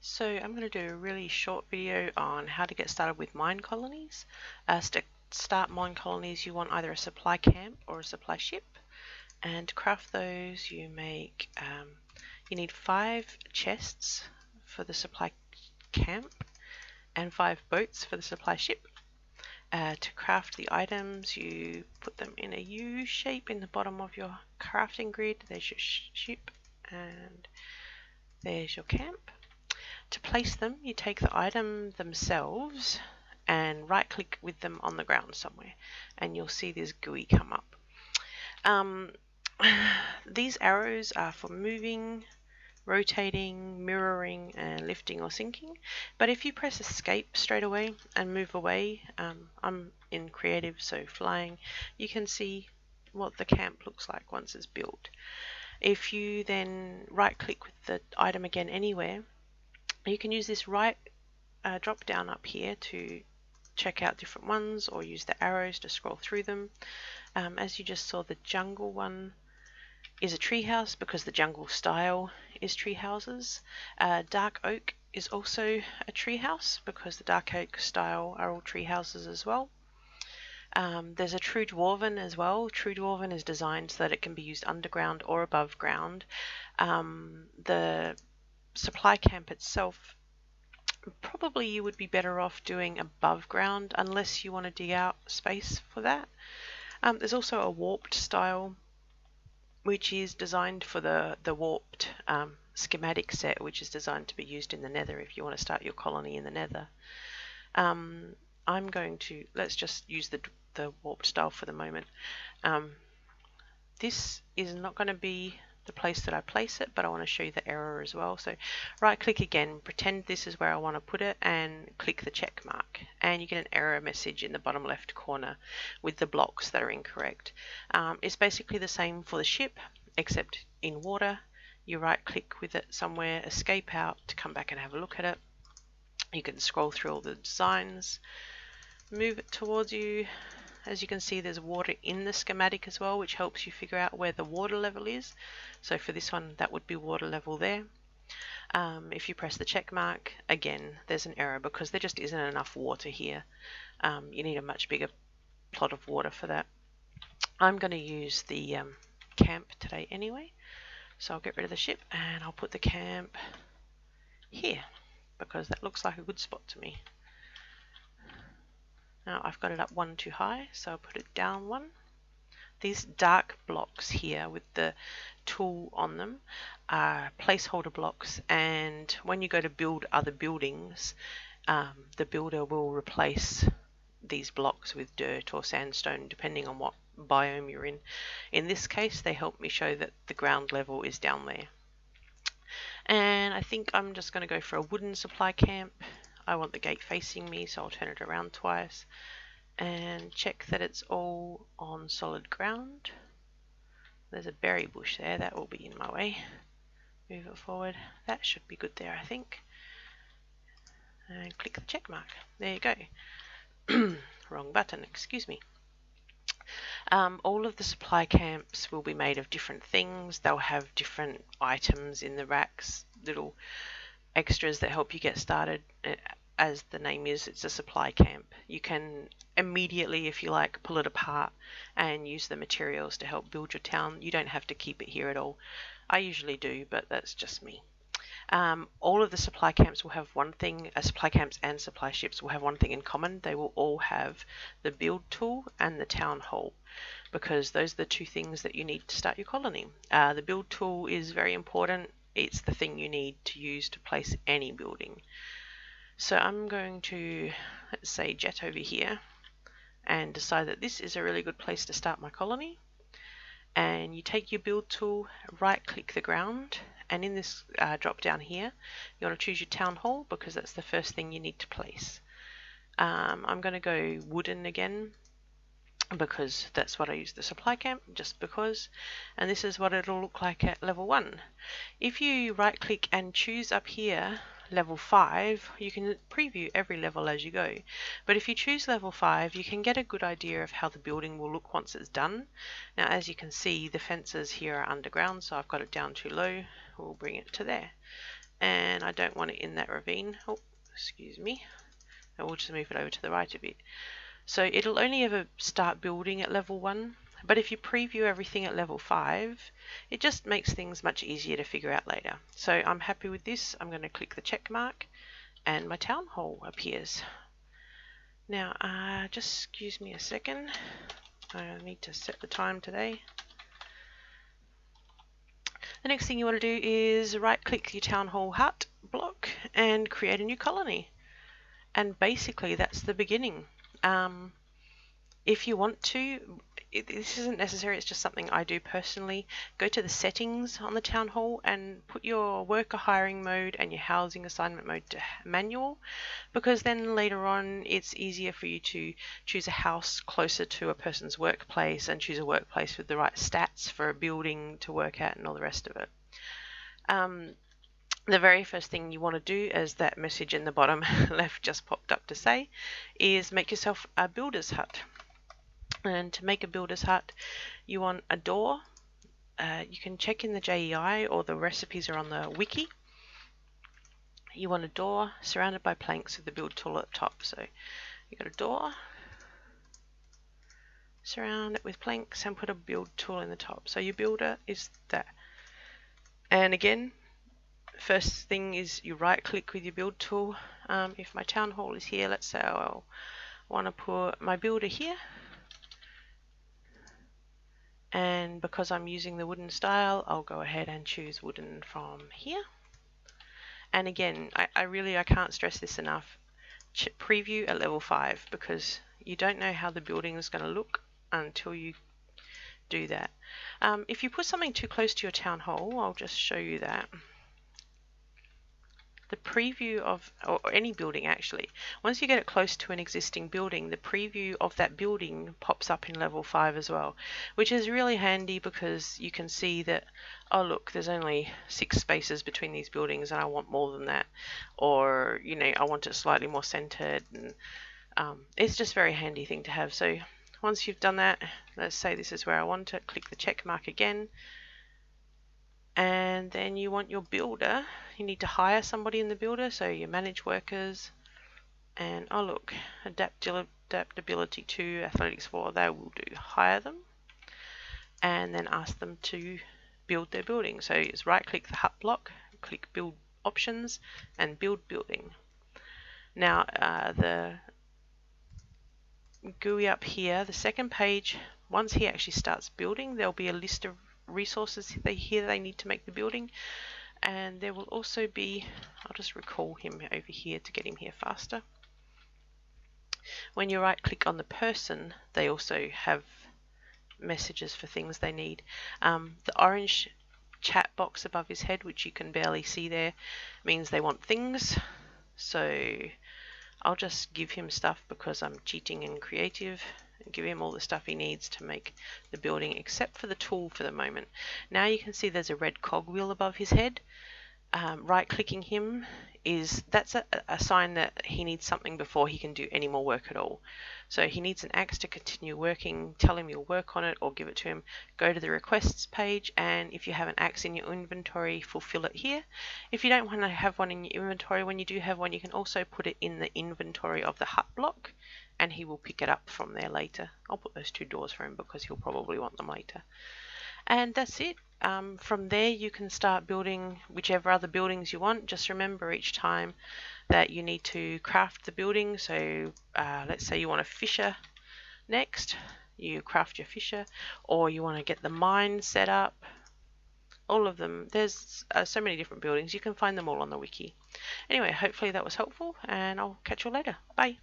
So I'm going to do a really short video on how to get started with mine colonies. To start mine colonies, you want either a supply camp or a supply ship, and to craft those you need 5 chests for the supply camp and 5 boats for the supply ship. To craft the items, you put them in a U shape in the bottom of your crafting grid. There's your ship and there's your camp. To place them, you take the item themselves and right click with them on the ground somewhere and you'll see this GUI come up. These arrows are for moving, rotating, mirroring and lifting or sinking, but if you press escape straight away and move away, I'm in creative, so flying, you can see what the camp looks like once it's built. If you then right click with the item again anywhere, you can use this right drop down up here to check out different ones or use the arrows to scroll through them. As you just saw, the jungle one is a treehouse because the jungle style is tree houses. Dark oak is also a treehouse because the dark oak style are all tree houses as well. There's a true dwarven as well. True dwarven is designed so that it can be used underground or above ground. The supply camp itself, probably you would be better off doing above ground unless you want to dig out space for that. There's also a warped style which is designed for the warped schematic set, which is designed to be used in the nether if you want to start your colony in the nether. Let's just use the warped style for the moment. This is not going to be the place that I place it, but I want to show you the error as well. So right click again, pretend this is where I want to put it and click the check mark and you get an error message in the bottom left corner with the blocks that are incorrect. It's basically the same for the ship except in water. You right click with it somewhere, escape out to come back and have a look at it. You can scroll through all the designs, move it towards you. As you can see, there's water in the schematic as well, which helps you figure out where the water level is. So for this one, that would be water level there. If you press the check mark, again, there's an error because there just isn't enough water here. You need a much bigger plot of water for that. I'm going to use the camp today anyway. So I'll get rid of the ship and I'll put the camp here because that looks like a good spot to me. Now I've got it up 1 too high, so I'll put it down 1. These dark blocks here with the tool on them are placeholder blocks, and when you go to build other buildings, the builder will replace these blocks with dirt or sandstone depending on what biome you're in. In this case, they help me show that the ground level is down there. And I think I'm just going to go for a wooden supply camp. I want the gate facing me, so I'll turn it around twice and check that it's all on solid ground. There's a berry bush there, that will be in my way. Move it forward. That should be good there, I think. And click the check mark. There you go. Wrong button, excuse me. All of the supply camps will be made of different things. They'll have different items in the racks, little extras that help you get started. As the name is, it's a supply camp. You can immediately, if you like, pull it apart and use the materials to help build your town. You don't have to keep it here at all. I usually do, but that's just me. All of the supply camps will have one thing, supply camps and supply ships will have one thing in common. They will all have the build tool and the town hall, because those are the 2 things that you need to start your colony. The build tool is very important. It's the thing you need to use to place any building. So I'm going to, let's say, jet over here and decide that this is a really good place to start my colony. And you take your build tool, right click the ground, and in this drop down here you want to choose your town hall because that's the first thing you need to place. I'm going to go wooden again because that's what I use the supply camp, just because, and this is what it'll look like at level 1. If you right click and choose up here level 5, you can preview every level as you go, but if you choose level 5 you can get a good idea of how the building will look once it's done. Now as you can see, the fences here are underground, so I've got it down too low. We'll bring it to there. and I don't want it in that ravine. Oh, excuse me. I will just move it over to the right a bit. So it'll only ever start building at level 1, but if you preview everything at level 5, it just makes things much easier to figure out later. So I'm happy with this. I'm going to click the check mark and my town hall appears. Now, just excuse me a second. I need to set the time today. The next thing you want to do is right click your town hall hut block and create a new colony. And basically that's the beginning. If you want to, this isn't necessary, it's just something I do personally. Go to the settings on the town hall and put your worker hiring mode and your housing assignment mode to manual, because then later on it's easier for you to choose a house closer to a person's workplace and choose a workplace with the right stats for a building to work at and all the rest of it. The very first thing you want to do, as that message in the bottom left just popped up to say, is make yourself a builder's hut. And to make a builder's hut, you want a door. You can check in the JEI, or the recipes are on the wiki. You want a door surrounded by planks with the build tool at the top. So you got a door, surround it with planks and put a build tool in the top. So your builder is that. And again, first thing is you right click with your build tool. If my town hall is here, let's say I'll want to put my builder here. And because I'm using the wooden style, I'll go ahead and choose wooden from here. And again, I can't stress this enough. Preview at level 5, because you don't know how the building is going to look until you do that. If you put something too close to your town hall, I'll just show you that. The preview of, or any building actually, once you get it close to an existing building, the preview of that building pops up in level 5 as well, which is really handy because you can see that, oh look, there's only 6 spaces between these buildings and I want more than that, or you know, I want it slightly more centered, and it's just a very handy thing to have. So once you've done that, let's say this is where I want it, click the check mark again. And then you want your builder, you need to hire somebody in the builder, so you manage workers, and oh look, adaptability 2, athletics 4, they will do, hire them, and then ask them to build their building. So just right click the hut block, click build options, and build building. Now the GUI up here, the second page, once he actually starts building, there'll be a list of resources they need to make the building, and there will also be, I'll just recall him over here to get him here faster. When you right click on the person, they also have messages for things they need. The orange chat box above his head, which you can barely see there, means they want things. So I'll just give him stuff because I'm cheating and creative, and give him all the stuff he needs to make the building, except for the tool for the moment. Now you can see there's a red cogwheel above his head. Right clicking him that's a sign that he needs something before he can do any more work at all. So he needs an axe to continue working. Tell him you'll work on it or give it to him. Go to the requests page, and if you have an axe in your inventory, fulfill it here. If you don't want to have one in your inventory, when you do have one, you can also put it in the inventory of the hut block, and he will pick it up from there later. I'll put those 2 doors for him because he'll probably want them later. And that's it. From there you can start building whichever other buildings you want. Just remember each time that you need to craft the building. So let's say you want a fisher next, you craft your fisher, or you want to get the mine set up. All of them, there's so many different buildings, you can find them all on the wiki. Anyway, hopefully that was helpful, and I'll catch you later. Bye.